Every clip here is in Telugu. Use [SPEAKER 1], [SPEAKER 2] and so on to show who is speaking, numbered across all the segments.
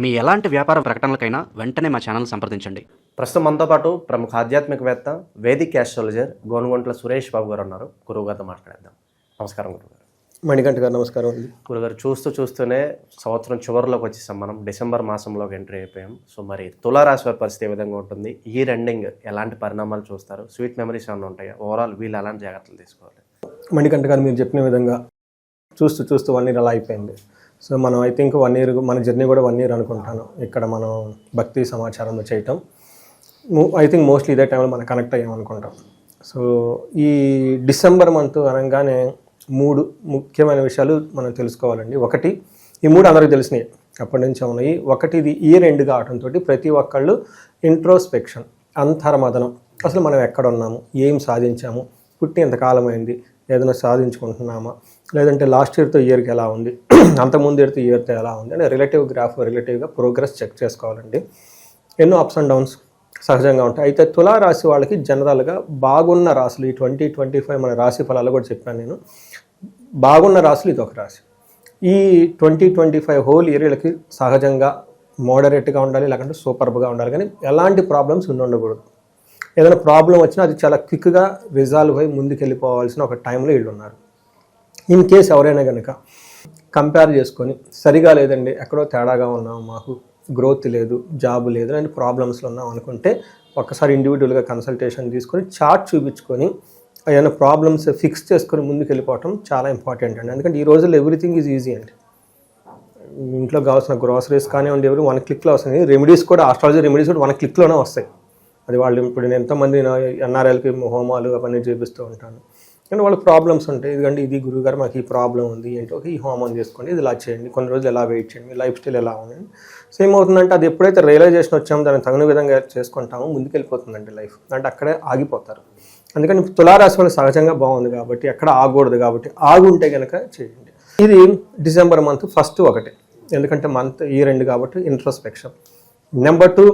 [SPEAKER 1] మీ ఎలాంటి వ్యాపార ప్రకటనలకైనా వెంటనే మా ఛానల్ సంప్రదించండి.
[SPEAKER 2] ప్రస్తుతం మనతో పాటు ప్రముఖ ఆధ్యాత్మికవేత్త వేదిక్ యాస్ట్రాలజర్ గోనుగొంట్ల సురేష్ బాబు గారు ఉన్నారు. గురువుగారితో మాట్లాడేద్దాం. నమస్కారం గురుగారు.
[SPEAKER 3] మణికంఠ గారు నమస్కారం అండి.
[SPEAKER 2] గురుగారు, చూస్తూనే సంవత్సరం చివరిలోకి వచ్చేసాం. మనం డిసెంబర్ మాసంలోకి ఎంట్రీ అయిపోయాం. సో మరి తులారాశి వారి పరిస్థితి ఏ విధంగా ఉంటుంది? ఈ ఎండింగ్ ఎలాంటి పరిణామాలు చూస్తారు? స్వీట్ మెమరీస్ ఏమైనా ఉంటాయా? ఓవరాల్ వీళ్ళు ఎలాంటి జాగ్రత్తలు తీసుకోవాలి?
[SPEAKER 3] మణికంఠ గారు మీరు చెప్పిన విధంగా చూస్తూ 1 year అలా అయిపోయింది. సో మనం ఐ థింక్ 1 year మన జర్నీ కూడా 1 year అనుకుంటాను. ఇక్కడ మనం భక్తి సమాచారంలో చేయటం ఐ థింక్ మోస్ట్లీ ఇదే టైంలో మనం కనెక్ట్ అయ్యాం అనుకుంటాం. సో ఈ డిసెంబర్ మంత్ అనగానే 3 ముఖ్యమైన విషయాలు మనం తెలుసుకోవాలండి. ఒకటి, ఈ 3 అందరికీ తెలిసినాయి, అప్పటి నుంచి ఉన్నాయి. ఒకటి, ఇది ఇయర్ ఎండ్ కావడంతో ప్రతి ఒక్కళ్ళు ఇంట్రోస్పెక్షన్, అంతర్మదనం. అసలు మనం ఎక్కడ ఉన్నాము, ఏం సాధించాము, పుట్టి ఎంతకాలం అయింది, ఏదైనా సాధించుకుంటున్నామా, లేదంటే లాస్ట్ ఇయర్తో ఇయర్కి ఎలా ఉంది, అంతకుముందు ఇయర్తో ఎలా ఉంది అని రిలేటివ్గా ప్రోగ్రెస్ చెక్ చేసుకోవాలండి. ఎన్నో అప్స్ అండ్ డౌన్స్ సహజంగా ఉంటాయి. అయితే తులారాశి వాళ్ళకి జనరల్గా బాగున్న రాశులు, ఈ 2025 మన రాశి ఫలాలు కూడా చెప్పాను నేను. బాగున్న రాశులు ఇది ఒక రాశి. ఈ 2025 హోల్ ఇయర్ వీళ్ళకి సహజంగా మోడరేట్గా ఉండాలి, లేకుంటే సూపర్బ్గా ఉండాలి, కానీ ఎలాంటి ప్రాబ్లమ్స్ ఉండకూడదు. ఏదైనా ప్రాబ్లం వచ్చినా అది చాలా క్విక్గా రిజాల్వ్ అయ్యి ముందుకు వెళ్ళిపోవాల్సిన ఒక టైంలో వీళ్ళు ఉన్నారు. ఇన్ కేస్ ఎవరైనా కనుక కంపేర్ చేసుకొని సరిగా లేదండి, ఎక్కడో తేడాగా ఉన్నాం, మాకు గ్రోత్ లేదు, జాబ్ లేదు అని ప్రాబ్లమ్స్లో ఉన్నాం అనుకుంటే ఒక్కసారి ఇండివిజువల్గా కన్సల్టేషన్ తీసుకొని చార్ట్ చూపించుకొని ఏదైనా ప్రాబ్లమ్స్ ఫిక్స్ చేసుకొని ముందుకు వెళ్ళిపోవటం చాలా ఇంపార్టెంట్ అండి. ఎందుకంటే ఈ రోజుల్లో ఎవ్రీథింగ్ ఈజ్ ఈజీ అండి. ఇంట్లో కావాల్సిన గ్రోసరీస్ కానివ్వండి, 1 క్లిక్లో వస్తాయి. రెమెడీస్ కూడా, ఆస్ట్రాలజీ రెమెడీస్ కూడా 1 క్లిక్లోనే వస్తాయి. అది వాళ్ళు ఇప్పుడు నేను ఎంతోమంది ఎన్ఆర్ఐలకి హోమాలు అవన్నీ చేపిస్తూ ఉంటాను. కానీ వాళ్ళకి ప్రాబ్లమ్స్ ఉంటాయి. ఎందుకంటే ఇది గురువుగారు మాకు ఈ ప్రాబ్లం ఉంది, ఏంటో ఈ హోమం చేసుకోండి, ఇది ఇలా చేయండి, కొన్ని రోజులు ఎలా వెయిట్ చేయండి, మీ లైఫ్ స్టైల్ ఎలా ఉంది. సో ఏమవుతుందంటే అది ఎప్పుడైతే రియలైజేషన్ వచ్చామో దానికి తగిన విధంగా చేసుకుంటామో ముందుకెళ్ళిపోతుందండి లైఫ్. అంటే అక్కడే ఆగిపోతారు. అందుకని తులారాశి వాళ్ళు సహజంగా బాగుంది కాబట్టి, ఎక్కడ ఆగకూడదు కాబట్టి, ఆగుంటే కనుక చేయండి. ఇది డిసెంబర్ మంత్ ఫస్ట్ ఒకటి, ఎందుకంటే మంత్ ఇయర్ ఎండ్ కాబట్టి ఇంట్రోస్పెక్షన్. నెంబర్ 2,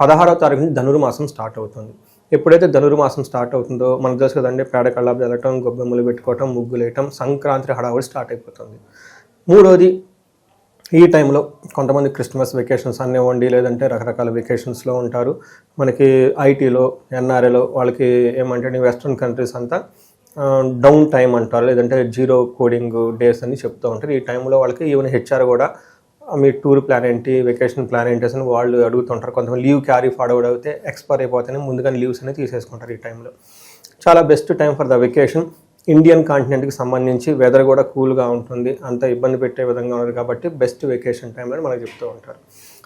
[SPEAKER 3] 16వ తారీఖు నుంచి ధనుర్మాసం స్టార్ట్ అవుతుంది. ఎప్పుడైతే ధనుర్మాసం స్టార్ట్ అవుతుందో మనకు తెలుసు కదండి, పేడ కళ్ళాపు చల్లటం, గొబ్బెమ్మలు పెట్టుకోవటం, ముగ్గులు వేయటం, సంక్రాంతి హడావుడి స్టార్ట్ అయిపోతుంది. 3వది, ఈ టైంలో కొంతమంది క్రిస్మస్ వెకేషన్స్ అనివ్వండి, లేదంటే రకరకాల వెకేషన్స్లో ఉంటారు. మనకి ఐటీలో, ఎన్ఆర్ఏలో వాళ్ళకి ఏమంటే వెస్ట్రన్ కంట్రీస్ అంతా డౌన్ టైం అంటారు, లేదంటే 0 కోడింగ్ డేస్ అని చెప్తూ ఉంటారు. ఈ టైంలో వాళ్ళకి ఈవెన్ హెచ్ఆర్ కూడా మీ టూర్ ప్లాన్ ఏంటి, వెకేషన్ ప్లాన్ ఏంటి అని వాళ్ళు అడుగుతుంటారు. కొంతమంది లీవ్ క్యారీ ఫార్వర్డ్ అయితే ఎక్స్పైర్ అయిపోతేనే ముందుగానే లీవ్స్ అనేది తీసేసుకుంటారు. ఈ టైంలో చాలా best time for the vacation. Indian కాంటినెంట్కి సంబంధించి వెదర్ కూడా కూల్గా ఉంటుంది, అంత ఇబ్బంది పెట్టే విధంగా ఉన్నది కాబట్టి బెస్ట్ వెకేషన్ టైం అని మనకు చెప్తూ ఉంటారు.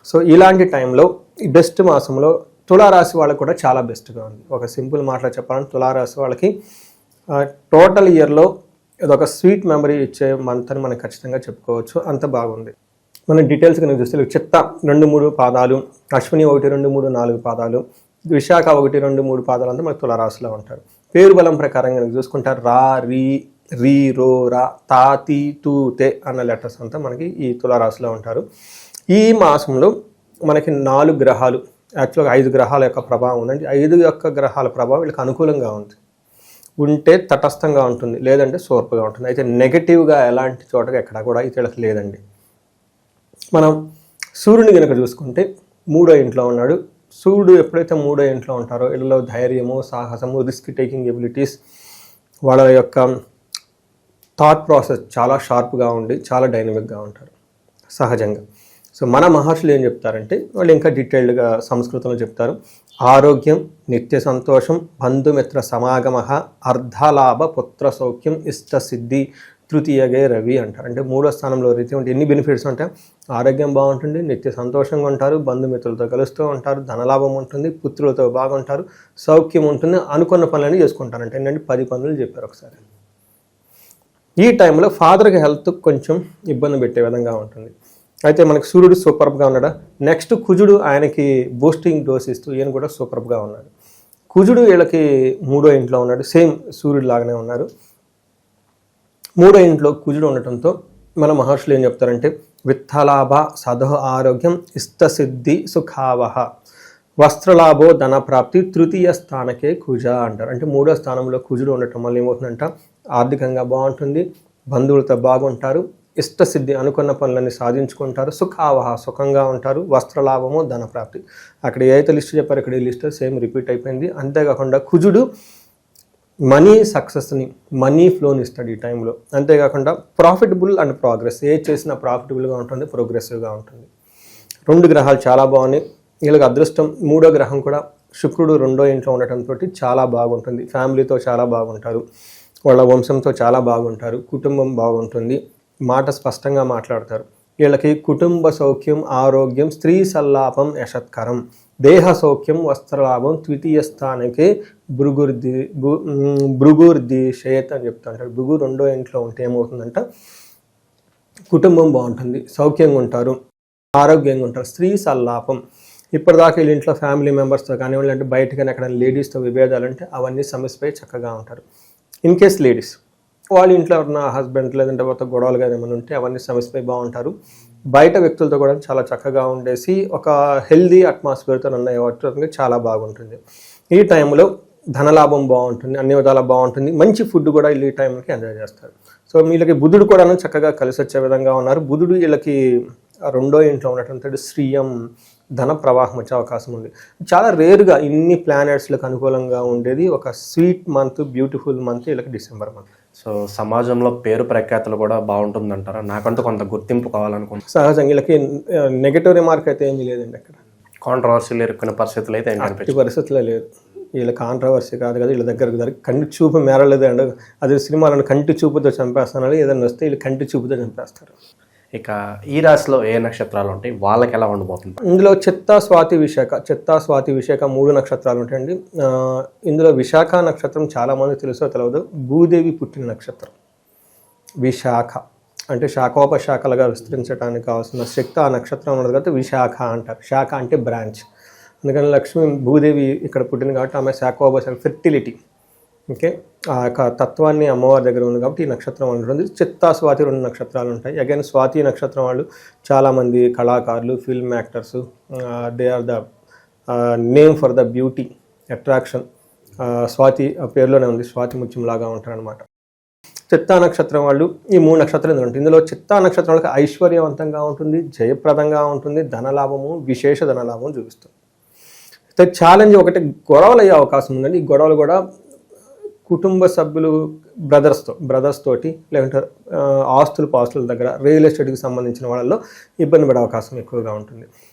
[SPEAKER 3] సో ఇలాంటి టైంలో ఈ బెస్ట్ మాసంలో తులారాశి వాళ్ళకి కూడా చాలా బెస్ట్గా ఉంది. ఒక సింపుల్ మాటలో చెప్పాలంటే తులారాశి వాళ్ళకి టోటల్ ఇయర్లో ఇదొక స్వీట్ మెమరీ ఇచ్చే మంత్ అని మనం ఖచ్చితంగా చెప్పుకోవచ్చు. అంత బాగుంది. మన డీటెయిల్స్ కనుక చూస్తే చిత్త 2-3 పాదాలు, అశ్విని 1-2-3-4 పాదాలు, విశాఖ 1-2-3 పాదాలు అంతా మనకు తులారాశిలో ఉంటారు. పేరు బలం ప్రకారం కనుక చూసుకుంటారు రా, రీ, రో, రా, తా, తీ, తూ, తే అన్న లెటర్స్ అంతా మనకి ఈ తులారాశిలో ఉంటారు. ఈ మాసంలో మనకి 4 గ్రహాలు, యాక్చువల్గా 5 గ్రహాల యొక్క ప్రభావం ఉందండి. 5 యొక్క గ్రహాల ప్రభావం వీళ్ళకి అనుకూలంగా ఉంది. ఉంటే తటస్థంగా ఉంటుంది, లేదంటే సోర్పుగా ఉంటుంది. అయితే నెగటివ్గా ఎలాంటి చోటగా ఎక్కడా కూడా అయితే వీళ్ళకి లేదండి. మనం సూర్యుని కనుక చూసుకుంటే 3వ ఇంట్లో ఉన్నాడు. సూర్యుడు ఎప్పుడైతే 3వ ఇంట్లో ఉంటారో వీళ్ళలో ధైర్యము, సాహసము, రిస్క్ టేకింగ్ ఎబిలిటీస్, వాళ్ళ యొక్క థాట్ ప్రాసెస్ చాలా షార్ప్గా ఉండి చాలా డైనమిక్గా ఉంటారు సహజంగా. సో మన మహర్షులు ఏం చెప్తారంటే వాళ్ళు ఇంకా డీటెయిల్డ్గా సంస్కృతంలో చెప్తారు. ఆరోగ్యం, నిత్య సంతోషం, బంధుమిత్ర సమాగమ, అర్ధలాభ, పుత్ర సౌఖ్యం, ఇష్టసిద్ధి, తృతీయగే రవి అంటారు. అంటే 3వ స్థానంలో రీతి ఉంటే ఎన్ని బెనిఫిట్స్ ఉంటాయి? ఆరోగ్యం బాగుంటుంది, నిత్య సంతోషంగా ఉంటారు, బంధుమిత్రులతో కలుస్తూ ఉంటారు, ధనలాభం ఉంటుంది, పుత్రులతో బాగుంటారు, సౌఖ్యం ఉంటుంది, అనుకున్న పనులన్నీ చేసుకుంటారు. అంటే ఏంటంటే 10 పనులు చెప్పారు ఒకసారి. ఈ టైంలో ఫాదర్కి హెల్త్ కొంచెం ఇబ్బంది పెట్టే విధంగా ఉంటుంది. అయితే మనకి సూర్యుడు సూపర్బ్గా ఉన్నాడా. నెక్స్ట్ కుజుడు ఆయనకి బూస్టింగ్ డోస్ ఇస్తూ ఈయన కూడా సూపర్బ్గా ఉన్నాడు. కుజుడు వీళ్ళకి 3వ ఇంట్లో ఉన్నాడు, సేమ్ సూర్యుడు లాగానే ఉన్నారు. 3వ ఇంట్లో కుజుడు ఉండటంతో మన మహర్షులు ఏం చెప్తారంటే విత్తలాభ, సదహ ఆరోగ్యం, ఇష్టసిద్ధి, సుఖావహ, వస్త్రలాభో, ధనప్రాప్తి, తృతీయ స్థానకే కుజ అంటారు. అంటే 3వ స్థానంలో కుజుడు ఉండటం వల్ల ఏమవుతుందంట ఆర్థికంగా బాగుంటుంది, బంధువులతో బాగుంటారు, ఇష్టసిద్ధి, అనుకున్న పనులన్నీ సాధించుకుంటారు. సుఖావహ, సుఖంగా ఉంటారు. వస్త్రలాభము, ధనప్రాప్తి. అక్కడ ఏ అయితే లిస్ట్ చెప్పారు ఇక్కడ ఈ లిస్ట్ సేమ్ రిపీట్ అయిపోయింది. అంతేకాకుండా కుజుడు మనీ సక్సెస్ని, మనీ ఫ్లోని ఇస్తాడు ఈ టైంలో. అంతేకాకుండా ప్రాఫిటబుల్ అండ్ ప్రోగ్రెస్, ఏ చేసినా ప్రాఫిటబుల్గా ఉంటుంది, ప్రోగ్రెసివ్గా ఉంటుంది. 2 గ్రహాలు చాలా బాగున్నాయి. వీళ్ళకి అదృష్టం 3వ గ్రహం కూడా శుక్రుడు 2వ ఇంట్లో ఉండటంతో చాలా బాగుంటుంది. ఫ్యామిలీతో చాలా బాగుంటారు, వాళ్ళ వంశంతో చాలా బాగుంటారు, కుటుంబం బాగుంటుంది, మాట స్పష్టంగా మాట్లాడతారు. వీళ్ళకి కుటుంబ సౌఖ్యం, ఆరోగ్యం, స్త్రీ సల్లాపం, యశత్కరం, దేహ సౌఖ్యం, వస్త్రలాభం, ద్వితీయ స్థానకే భృగుర్ది షేత్ అని చెప్తుంటారు. భృగు 2వ ఇంట్లో ఉంటే ఏమవుతుందంట, కుటుంబం బాగుంటుంది, సౌఖ్యంగా ఉంటారు, ఆరోగ్యంగా ఉంటారు. స్త్రీ సల్లాపం, ఇప్పటిదాకా వీళ్ళ ఇంట్లో ఫ్యామిలీ మెంబర్స్తో కానివ్వండి, అంటే బయటకైనా ఎక్కడ లేడీస్తో విభేదాలు ఉంటే అవన్నీ సమస్యపై చక్కగా ఉంటారు. ఇన్ కేస్ లేడీస్ వాళ్ళ ఇంట్లో ఎవరైనా హస్బెండ్ లేదంటే వాళ్ళతో గొడవలు కానీ ఏమైనా ఉంటే అవన్నీ సమస్యపై బాగుంటారు. బయట వ్యక్తులతో కూడా చాలా చక్కగా ఉండేసి ఒక హెల్దీ అట్మాస్ఫియర్తో అన్నయ్య చాలా బాగుంటుంది. ఈ టైంలో ధనలాభం బాగుంటుంది, అన్ని విధాలా బాగుంటుంది. మంచి ఫుడ్ కూడా వీళ్ళు ఈ టైంకి ఎంజాయ్ చేస్తారు. సో వీళ్ళకి బుధుడు కూడా చక్కగా కలిసి వచ్చే విధంగా ఉన్నారు. బుధుడు వీళ్ళకి 2వ ఇంట్లో ఉండటంతో శ్రీయం, ధన ప్రవాహం వచ్చే అవకాశం ఉంది. చాలా రేరుగా ఇన్ని ప్లానెట్స్లకు అనుకూలంగా ఉండేది ఒక స్వీట్ మంత్, బ్యూటిఫుల్ మంత్ వీళ్ళకి డిసెంబర్ మంత్.
[SPEAKER 2] సో సమాజంలో పేరు ప్రఖ్యాతులు కూడా బాగుంటుందంటారా? నాకంటూ కొంత గుర్తింపు కావాలనుకుంటున్నాను.
[SPEAKER 3] సహజంగా వీళ్ళకి నెగటివ్ రిమార్క్ అయితే ఏమీ లేదండి. అక్కడ
[SPEAKER 2] కాంట్రవర్సీలు ఎరుక్కునే పరిస్థితులు అయితే
[SPEAKER 3] అట్టి పరిస్థితులే లేదు. వీళ్ళ కాంట్రవర్సీ కాదు కదా, వీళ్ళ దగ్గర కంటి చూపు మేరలేదు అండి. అదే సినిమాలను కంటి చూపుతో చంపేస్తానని ఏదైనా వస్తే వీళ్ళు కంటి చూపుతో చంపేస్తారు.
[SPEAKER 2] ఇక ఈ రాశిలో ఏ నక్షత్రాలు ఉంటాయి, వాళ్ళకి ఎలా ఉండబోతుంది?
[SPEAKER 3] ఇందులో చిత్తా, స్వాతి, విశాఖ, 3 నక్షత్రాలు ఉంటాయండి. ఇందులో విశాఖ నక్షత్రం చాలామంది తెలుసో తెలియదు, భూదేవి పుట్టిన నక్షత్రం. విశాఖ అంటే శాఖోపశాఖలుగా విస్తరించడానికి కావాల్సిన శక్తి ఆ నక్షత్రం ఉన్నది కాబట్టి విశాఖ అంటారు. శాఖ అంటే బ్రాంచ్. అందుకని లక్ష్మీ భూదేవి ఇక్కడ పుట్టింది కాబట్టి ఆమె శాఖోపశాఖ, ఫెర్టిలిటీ. ఓకే, ఆ యొక్క తత్వాన్ని అమ్మవారి దగ్గర ఉంది కాబట్టి ఈ నక్షత్రం ఉంటుంది. చిత్తా, స్వాతి 2 నక్షత్రాలు ఉంటాయి. అగైన్ స్వాతి నక్షత్రం వాళ్ళు చాలామంది కళాకారులు, film actors, they are the name for the beauty, attraction. Swati పేరులోనే ఉంది, స్వాతి ముత్యం లాగా ఉంటారనమాట. చిత్తా నక్షత్రం వాళ్ళు ఈ 3 నక్షత్రాలు ఉంటాయి. ఇందులో చిత్తా నక్షత్రం వాళ్ళకి ఐశ్వర్యవంతంగా ఉంటుంది, జయప్రదంగా ఉంటుంది, ధనలాభము, విశేష ధనలాభం చూపిస్తుంది. అయితే ఛాలెంజ్ ఒకటి, గొడవలు అయ్యే అవకాశం ఉందండి. ఈ గొడవలు కూడా కుటుంబ సభ్యులు, బ్రదర్స్ తోటి, లేదంటే పాస్తుల దగ్గర, రియల్ ఎస్టేట్కి సంబంధించిన వాళ్ళల్లో ఇబ్బంది పడే అవకాశం ఎక్కువగా ఉంటుంది.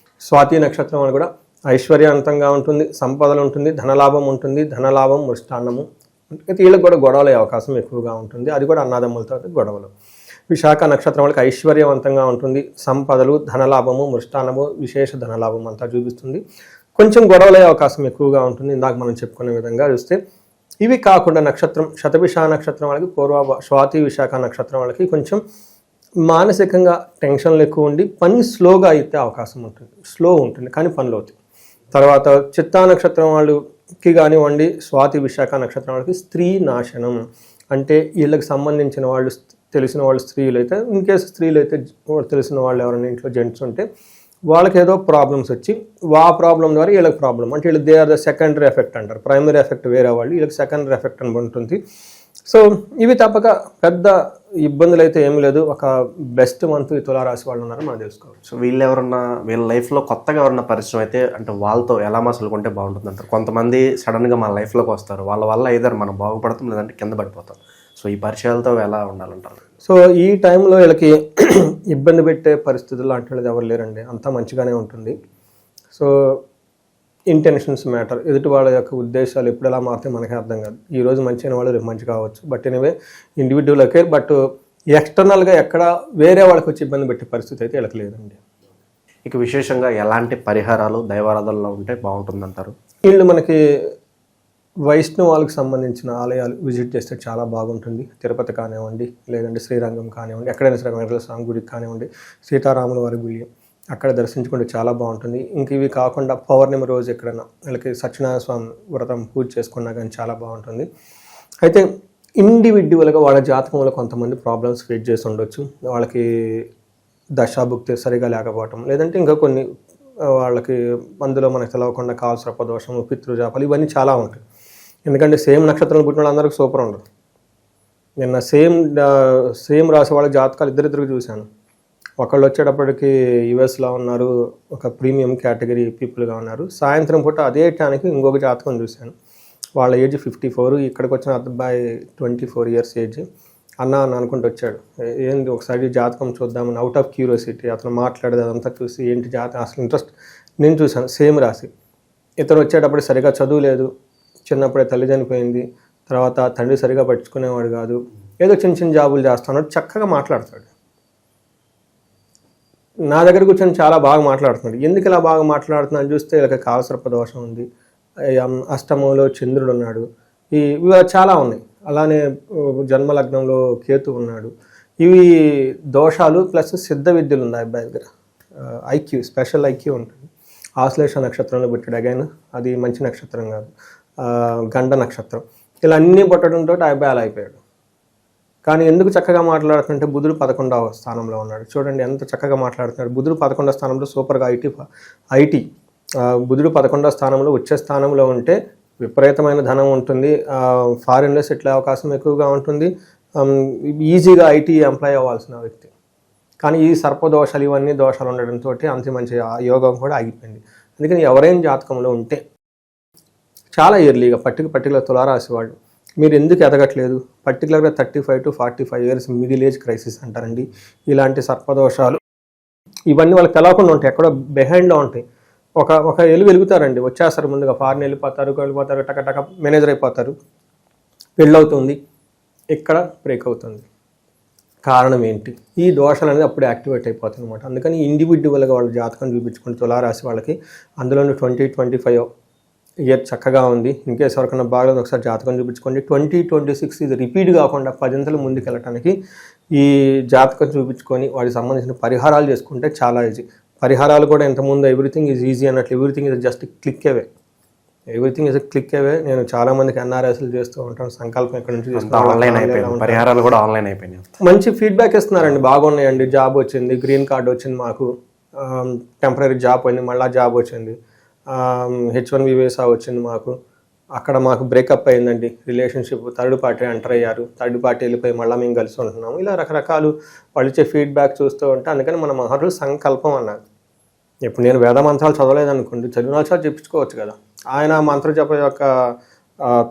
[SPEAKER 3] స్వాతి నక్షత్రం వాళ్ళు కూడా ఐశ్వర్యవంతంగా ఉంటుంది, సంపదలు ఉంటుంది, ధనలాభం ఉంటుంది, ధనలాభం, మృష్టాన్నము. అయితే వీళ్ళకి కూడా గొడవలు అయ్యే అవకాశం ఎక్కువగా ఉంటుంది, అది కూడా అన్నదమ్ములతో గొడవలు. విశాఖ నక్షత్రం వాళ్ళకి ఐశ్వర్యవంతంగా ఉంటుంది, సంపదలు, ధనలాభము, మృష్టాన్నము, విశేష ధనలాభం అంతా చూపిస్తుంది. కొంచెం గొడవలు అయ్యే అవకాశం ఎక్కువగా ఉంటుంది ఇందాక మనం చెప్పుకునే విధంగా చూస్తే. ఇవి కాకుండా నక్షత్రం శతభిష నక్షత్రం వాళ్ళకి, స్వాతి విశాఖ నక్షత్రం వాళ్ళకి కొంచెం మానసికంగా టెన్షన్లు ఎక్కువ ఉండి పని స్లోగా అయితే అవకాశం ఉంటుంది, స్లో ఉంటుంది కానీ పనులు అవుతాయి. తర్వాత చిత్తా నక్షత్రం వాళ్ళకి కానివ్వండి, స్వాతి విశాఖ నక్షత్రం వాళ్ళకి స్త్రీ నాశనం, అంటే వీళ్ళకి సంబంధించిన వాళ్ళు, తెలిసిన వాళ్ళు స్త్రీలు అయితే, ఇన్ కేసు స్త్రీలు అయితే తెలిసిన వాళ్ళు ఎవరైనా ఇంట్లో జెంట్స్ ఉంటే వాళ్ళకి ఏదో ప్రాబ్లమ్స్ వచ్చి ఆ ప్రాబ్లం ద్వారా వీళ్ళకి ప్రాబ్లం, అంటే వీళ్ళు they are the secondary effect అంటారు. ప్రైమరీ ఎఫెక్ట్ వేరే వాళ్ళు, వీళ్ళకి సెకండరీ ఎఫెక్ట్ అని ఉంటుంది. సో ఇవి తప్పక పెద్ద ఇబ్బందులు అయితే ఏమి లేదు. ఒక బెస్ట్ మంత్ ఈ తులారాశి వాళ్ళు ఉన్నారని మనం తెలుసుకోవచ్చు.
[SPEAKER 2] సో వీళ్ళు ఎవరన్నా వీళ్ళ లైఫ్లో కొత్తగా ఎవరన్నా పరిచయం అయితే అంటే వాళ్ళతో ఎలా మసలుకుంటే బాగుంటుంది అంటారు? కొంతమంది సడన్గా మన లైఫ్లోకి వస్తారు, వాళ్ళ వల్ల ఏదైనా మనం బాగుపడతాం లేదంటే కింద పడిపోతాం. సో ఈ పరిచయాలతో ఎలా ఉండాలంటారు?
[SPEAKER 3] సో ఈ టైంలో వీళ్ళకి ఇబ్బంది పెట్టే పరిస్థితులు లాంటిది ఎవరు లేరండి, అంతా మంచిగానే ఉంటుంది. సో ఇంటెన్షన్స్ మ్యాటర్, ఎదుటి వాళ్ళ యొక్క ఉద్దేశాలు ఎప్పుడు ఎలా మారితే మనకే అర్థం కాదు. ఈరోజు మంచి అయిన వాళ్ళు రేపు మంచి కావచ్చు, but anyway individual okay. But ఎక్స్టర్నల్గా ఎక్కడ వేరే వాళ్ళకి వచ్చి ఇబ్బంది పెట్టే పరిస్థితి అయితే వీళ్ళకి లేదండి.
[SPEAKER 2] ఇక విశేషంగా ఎలాంటి పరిహారాలు దైవారాధనలో ఉంటే బాగుంటుందంటారు?
[SPEAKER 3] వీళ్ళు మనకి వైష్ణవాలకు సంబంధించిన ఆలయాలు విజిట్ చేస్తే చాలా బాగుంటుంది. తిరుపతి కానివ్వండి, లేదంటే శ్రీరంగం కానివ్వండి, ఎక్కడైనా సరే వెంకటేశ్వర స్వామి గుడికి కానివ్వండి, సీతారాముల వారి గుడి అక్కడ దర్శించుకుంటే చాలా బాగుంటుంది. ఇంక ఇవి కాకుండా పౌర్ణమి రోజు ఎక్కడైనా వీళ్ళకి సత్యనారాయణ స్వామి వ్రతం పూజ చేసుకున్నా కానీ చాలా బాగుంటుంది. అయితే ఇండివిజువల్గా వాళ్ళ జాతకంలో కొంతమంది ప్రాబ్లమ్స్ ఫేస్ చేసి ఉండొచ్చు. వాళ్ళకి దశాభుక్తి సరిగా లేకపోవటం, లేదంటే ఇంకా కొన్ని వాళ్ళకి అందులో మనకు తెలవకుండా కాల్సర్పదోషము, పితృజాపాలు ఇవన్నీ చాలా ఉంటాయి. ఎందుకంటే సేమ్ నక్షత్రాలు పుట్టిన వాళ్ళందరికీ సూపర్ ఉండదు. నిన్న సేమ్ రాసే వాళ్ళ జాతకాలు ఇద్దరిద్దరికి చూశాను. ఒకళ్ళు వచ్చేటప్పటికి యుఎస్లో ఉన్నారు, ఒక ప్రీమియం కేటగిరీ పీపుల్గా ఉన్నారు. సాయంత్రం పూట అదే టైంకి ఇంకొక జాతకం చూశాను. వాళ్ళ ఏజ్ 54, ఇక్కడికి వచ్చిన అబ్బాయి 24 ఇయర్స్ ఏజ్. అన్న అనుకుంటూ వచ్చాడు, ఏంటి ఒకసారి జాతకం చూద్దామని అవుట్ ఆఫ్ క్యూరియాసిటీ. అతను మాట్లాడేది అదంతా చూసి ఏంటి జాతకం అసలు ఇంట్రెస్ట్. నేను చూశాను సేమ్ రాసి. ఇతను వచ్చేటప్పుడు సరిగా చదువులేదు, చిన్నప్పుడే తల్లి చనిపోయింది, తర్వాత తండ్రి సరిగా పట్టించుకునేవాడు కాదు, ఏదో చిన్న చిన్న జాబులు చేస్తున్నాడు, చక్కగా మాట్లాడతాడు. నా దగ్గర కూర్చొని చాలా బాగా మాట్లాడుతున్నాడు. ఎందుకు ఇలా బాగా మాట్లాడుతున్నాడు చూస్తే ఇలా కాలసర్ప దోషం ఉంది, అష్టమంలో చంద్రుడు ఉన్నాడు, ఇవి చాలా ఉన్నాయి. అలానే జన్మలగ్నంలో కేతు ఉన్నాడు. ఇవి దోషాలు ప్లస్ సిద్ధ విద్యలు ఉన్నాయి అబ్బాయి దగ్గర. ఐక్యూ, స్పెషల్ ఐక్యూ ఉంటుంది. ఆశ్లేష నక్షత్రంలో పుట్టాడు. అగైన్ అది మంచి నక్షత్రం కాదు, గండ నక్షత్రం. ఇలా అన్నీ పుట్టడంతో ఆ అబ్బాయి అలా అయిపోయాడు. కానీ ఎందుకు చక్కగా మాట్లాడుతుంటే బుధుడు 11వ స్థానంలో ఉన్నాడు. చూడండి ఎంత చక్కగా మాట్లాడుతున్నాడు. బుధుడు 11వ స్థానంలో సూపర్గా ఐటీ. బుధుడు 11వ స్థానంలో వచ్చే స్థానంలో ఉంటే విపరీతమైన ధనం ఉంటుంది, ఫారిన్లో సెటిల్ అయ్యే అవకాశం ఎక్కువగా ఉంటుంది, ఈజీగా ఐటీ ఎంప్లాయ్ అవ్వాల్సిన వ్యక్తి. కానీ ఈ సర్పదోషాలు ఇవన్నీ దోషాలు ఉండడంతో అంత మంచి యోగం కూడా ఆగిపోయింది. అందుకని ఎవరైనా జాతకంలో ఉంటే చాలా ఎర్లీగా పర్టికులర్ తులారాశి వాళ్ళు మీరు ఎందుకు ఎదగట్లేదు, పర్టికులర్గా 35 to 45 years middle age crisis అంటారండి. ఇలాంటి సర్పదోషాలు ఇవన్నీ వాళ్ళకి తెలవకుండా ఉంటాయి, ఎక్కడో బిహైండ్లో ఉంటాయి. ఒక వెలుగుతారండి, వచ్చేస్తారు ముందుగా, ఫారిన్ వెళ్ళిపోతారు, టక మేనేజర్ అయిపోతారు, పెళ్ళవుతుంది, ఇక్కడ బ్రేక్ అవుతుంది. కారణం ఏంటి? ఈ దోషాలు అనేది అప్పుడు యాక్టివేట్ అయిపోతాయి అనమాట. అందుకని ఇండివిజువల్గా వాళ్ళ జాతకం చూపించుకుని తులారాశి వాళ్ళకి, అందులోని 2025 ఇయర్ చక్కగా ఉంది. ఇన్కేస్ ఎవరికైనా బాగలేదు ఒకసారి జాతకం చూపించుకోండి. 2026 ఇది రిపీట్ కాకుండా 10 ముందుకు వెళ్ళటానికి ఈ జాతకం చూపించుకొని వాటికి సంబంధించిన పరిహారాలు చేసుకుంటే చాలా ఈజీ. పరిహారాలు కూడా ఇంతకుముందు ఎవ్రీథింగ్ ఈజ్ ఈజీ అన్నట్లు, everything is just click away. Everything is click away. నేను చాలా మందికి ఎన్ఆర్ఎస్లు చేస్తూ ఉంటాను, సంకల్పం ఇక్కడ నుంచి
[SPEAKER 2] పరిహారాలు కూడా ఆన్లైన్ అయిపోయినాయి.
[SPEAKER 3] మంచి ఫీడ్బ్యాక్ ఇస్తున్నారండి, బాగున్నాయండి, జాబ్ వచ్చింది, గ్రీన్ కార్డ్ వచ్చింది, మాకు టెంపరీ జాబ్ పోయింది, మళ్ళీ జాబ్ వచ్చింది, H1B వీసా వచ్చింది మాకు, అక్కడ మాకు బ్రేకప్ అయిందండి రిలేషన్షిప్, థర్డ్ పార్టీ ఎంటర్ అయ్యారు, థర్డ్ పార్టీ వెళ్ళిపోయి మళ్ళీ మేము కలిసి ఉంటున్నాము. ఇలా రకరకాలు వాళ్ళు ఇచ్చే ఫీడ్బ్యాక్ చూస్తూ ఉంటే, అందుకని మన మహర్షులు సంకల్పం అన్నారు. ఇప్పుడు నేను వేద మంత్రాలు చదవలేదనుకోండి, చదివిన వాళ్ళు చెప్పించుకోవచ్చు కదా. ఆయన మంత్ర జప యొక్క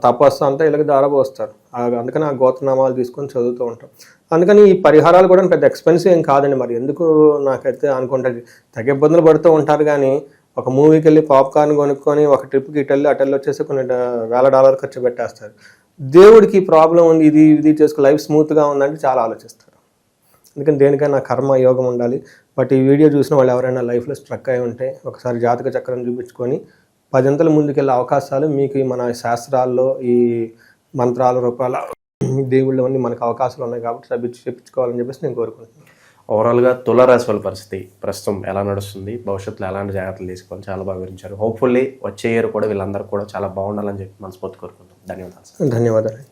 [SPEAKER 3] తపస్సు అంతా ఇలాగ దారబోస్తారు. అందుకని ఆ గోత్రనామాలు తీసుకొని చదువుతూ ఉంటాం. అందుకని ఈ పరిహారాలు కూడా పెద్ద ఎక్స్పెన్సివ్ ఏం కాదండి. మరి ఎందుకు నాకైతే అనుకుంటుంది, తగ్గ ఇబ్బందులు పడుతూ ఉంటారు. కానీ ఒక మూవీకి వెళ్ళి పాప్కార్న్ కొనుక్కొని ఒక ట్రిప్కి ఇటెళ్ళి అటెళ్ళి వచ్చేసి కొన్ని $1,000 ఖర్చు పెట్టేస్తారు. దేవుడికి ప్రాబ్లం ఉంది, ఇది చేసుకు లైఫ్ స్మూత్గా ఉందంటే చాలా ఆలోచిస్తారు. అందుకని దేనికైనా కర్మ యోగం ఉండాలి. బట్ ఈ వీడియో చూసిన వాళ్ళు ఎవరైనా లైఫ్లో స్ట్రక్ అయి ఉంటే ఒకసారి జాతక చక్రం చూపించుకొని 10 ముందుకెళ్ళే అవకాశాలు మీకు మన శాస్త్రాల్లో ఈ మంత్రాల రూపాల దేవుళ్ళు అన్నీ మనకు అవకాశాలు ఉన్నాయి కాబట్టి చెప్పించుకోవాలని చెప్పేసి నేను కోరుకుంటున్నాను.
[SPEAKER 2] ఓవరాల్గా తులారాశి వాళ్ళ పరిస్థితి ప్రస్తుతం ఎలా నడుస్తుంది, భవిష్యత్తులో ఎలాంటి జాగ్రత్తలు తీసుకోవాలి చాలా బాగా వివరించారు. హోప్ఫుల్లీ వచ్చే ఇయర్ కూడా వీళ్ళందరూ కూడా చాలా బాగుండాలని చెప్పి మనస్ఫూర్తి కోరుకుంటాం. ధన్యవాదాలు.
[SPEAKER 3] ధన్యవాదాలు.